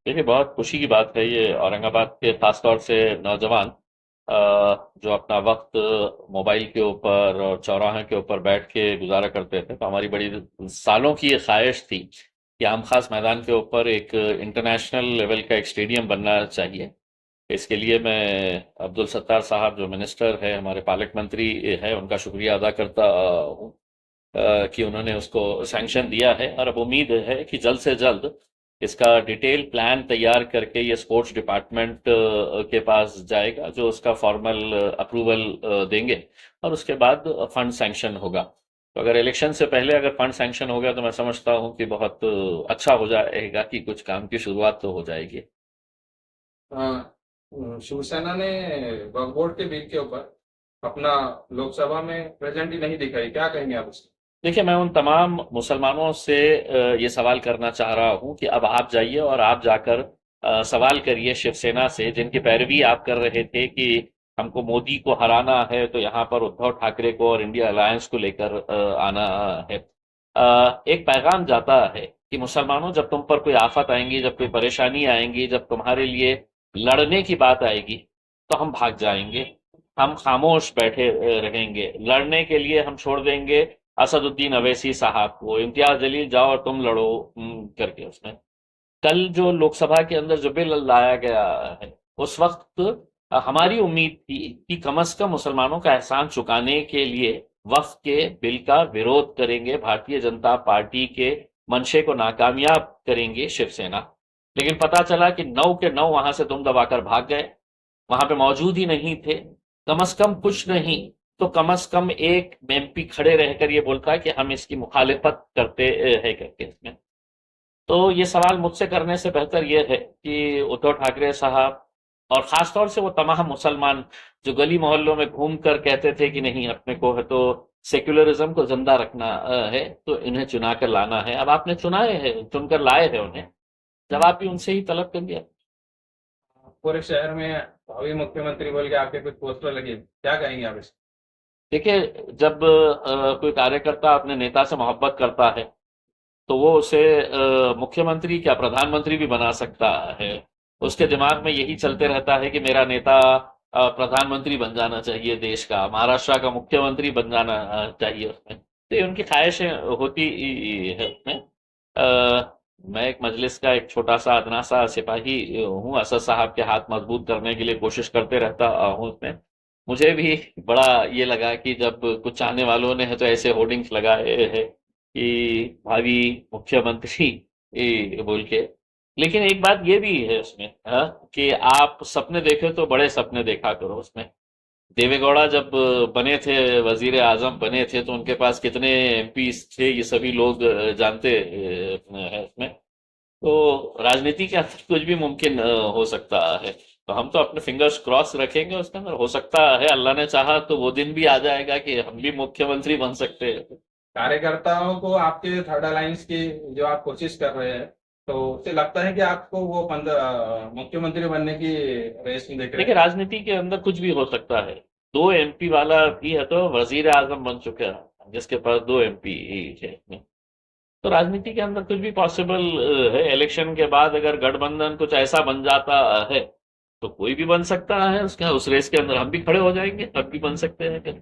देखिए, बहुत खुशी की बात है ये औरंगाबाद के खास तौर से नौजवान जो अपना वक्त मोबाइल के ऊपर और चौराहे के ऊपर बैठ के गुजारा करते थे। तो हमारी बड़ी सालों की ये ख्वाहिश थी कि आम खास मैदान के ऊपर एक इंटरनेशनल लेवल का एक स्टेडियम बनना चाहिए। इसके लिए मैं अब्दुल सत्तार साहब जो मिनिस्टर है, हमारे पालक मंत्री है, उनका शुक्रिया अदा करता हूँ कि उन्होंने उसको सैंक्शन दिया है। और अब उम्मीद है कि जल्द से जल्द इसका डिटेल प्लान तैयार करके ये स्पोर्ट्स डिपार्टमेंट के पास जाएगा, जो उसका फॉर्मल अप्रूवल देंगे और उसके बाद फंड सैंक्शन होगा। तो अगर इलेक्शन से पहले अगर फंड सैंक्शन हो गया तो मैं समझता हूँ कि बहुत अच्छा हो जाएगा, कि कुछ काम की शुरुआत तो हो जाएगी। शिवसेना ने वक्फ बोर्ड के बिल के ऊपर अपना लोकसभा में प्रेजेंट ही नहीं दिखाई, क्या कहेंगे आप उसको? देखिए, मैं उन तमाम मुसलमानों से ये सवाल करना चाह रहा हूँ कि अब आप जाइए और आप जाकर सवाल करिए शिवसेना से, जिनकी पैरवी आप कर रहे थे कि हमको मोदी को हराना है तो यहाँ पर उद्धव ठाकरे को और इंडिया अलायंस को लेकर आना है। एक पैगाम जाता है कि मुसलमानों, जब तुम पर कोई आफत आएंगी, जब कोई परेशानी आएंगी, जब तुम्हारे लिए लड़ने की बात आएगी, तो हम भाग जाएंगे, हम खामोश बैठे रहेंगे। लड़ने के लिए हम छोड़ देंगे असदुद्दीन अवैसी साहब को, इम्तियाज जलील जाओ और तुम लड़ो करके। उसमें कल जो लोकसभा के अंदर जो बिल लाया गया है, उस वक्त हमारी उम्मीद थी कि कम से कम मुसलमानों का एहसान चुकाने के लिए वक्फ के बिल का विरोध करेंगे, भारतीय जनता पार्टी के मंशे को नाकामयाब करेंगे शिवसेना। लेकिन पता चला कि 9 के 9 वहां से दुम दबाकर भाग गए, वहां पे मौजूद ही नहीं थे। कम से कम कुछ नहीं तो कम से कम एक एमपी खड़े रहकर ये बोलता है कि हम इसकी मुखालिफत करते हैं करके। इसमें तो ये सवाल मुझसे करने से बेहतर ये है कि उद्धव ठाकरे साहब और खास तौर से वो तमाम मुसलमान जो गली मोहल्लों में घूम कर कहते थे कि नहीं, अपने को है तो सेक्युलरिज्म को जिंदा रखना है, तो इन्हें चुना कर लाना है। अब आपने चुनाए हैं, चुनकर लाए हैं उन्हें, जवाब भी उनसे ही तलब करिए। पूरे शहर में भावी मुख्यमंत्री बोल के आपके कुछ पोस्टर लगे, क्या कहेंगे आप इसको? देखिए, जब कोई कार्यकर्ता अपने नेता से मोहब्बत करता है तो वो उसे मुख्यमंत्री क्या प्रधानमंत्री भी बना सकता है। उसके दिमाग में यही चलते रहता है कि मेरा नेता प्रधानमंत्री बन जाना चाहिए, देश का, महाराष्ट्र का मुख्यमंत्री बन जाना चाहिए उसमें। तो ये उनकी ख्वाहिशें होती है उसमें। मैं एक मजलिस का एक छोटा सा अदना सा सिपाही हूँ, असद साहब के हाथ मजबूत करने के लिए कोशिश करते रहता हूँ उसमें। मुझे भी बड़ा ये लगा कि जब कुछ चाहने वालों ने है तो ऐसे होर्डिंग्स लगाए हैं कि भावी मुख्यमंत्री बोल के। लेकिन एक बात ये भी है उसमें, हाँ, कि आप सपने देखे तो बड़े सपने देखा करो उसमें। देवेगौड़ा जब बने थे, वजीर आजम बने थे, तो उनके पास कितने एमपी थे ये सभी लोग जानते हैं उसमें। तो राजनीति के अंदर कुछ भी मुमकिन हो सकता है। तो हम तो अपने फिंगर्स क्रॉस रखेंगे उसके अंदर। हो सकता है अल्लाह ने चाहा तो वो दिन भी आ जाएगा कि हम भी मुख्यमंत्री बन सकते हैं। कार्यकर्ताओं को आपके थर्ड अलायंस की जो आप कोशिश कर रहे हैं, तो उससे लगता है कि आपको वो मुख्यमंत्री बनने की रेस में देख रहे देखिए, हैं? राजनीति के अंदर कुछ भी हो सकता है। 2 एमपी वाला भी है तो वजीर आजम बन चुका है, जिसके पास 2 एमपी है। तो राजनीति के अंदर कुछ भी पॉसिबल है। इलेक्शन के बाद अगर गठबंधन कुछ ऐसा बन जाता है तो कोई भी बन सकता है उसके उस रेस के अंदर। हम भी खड़े हो जाएंगे, तब भी बन सकते हैं फिर।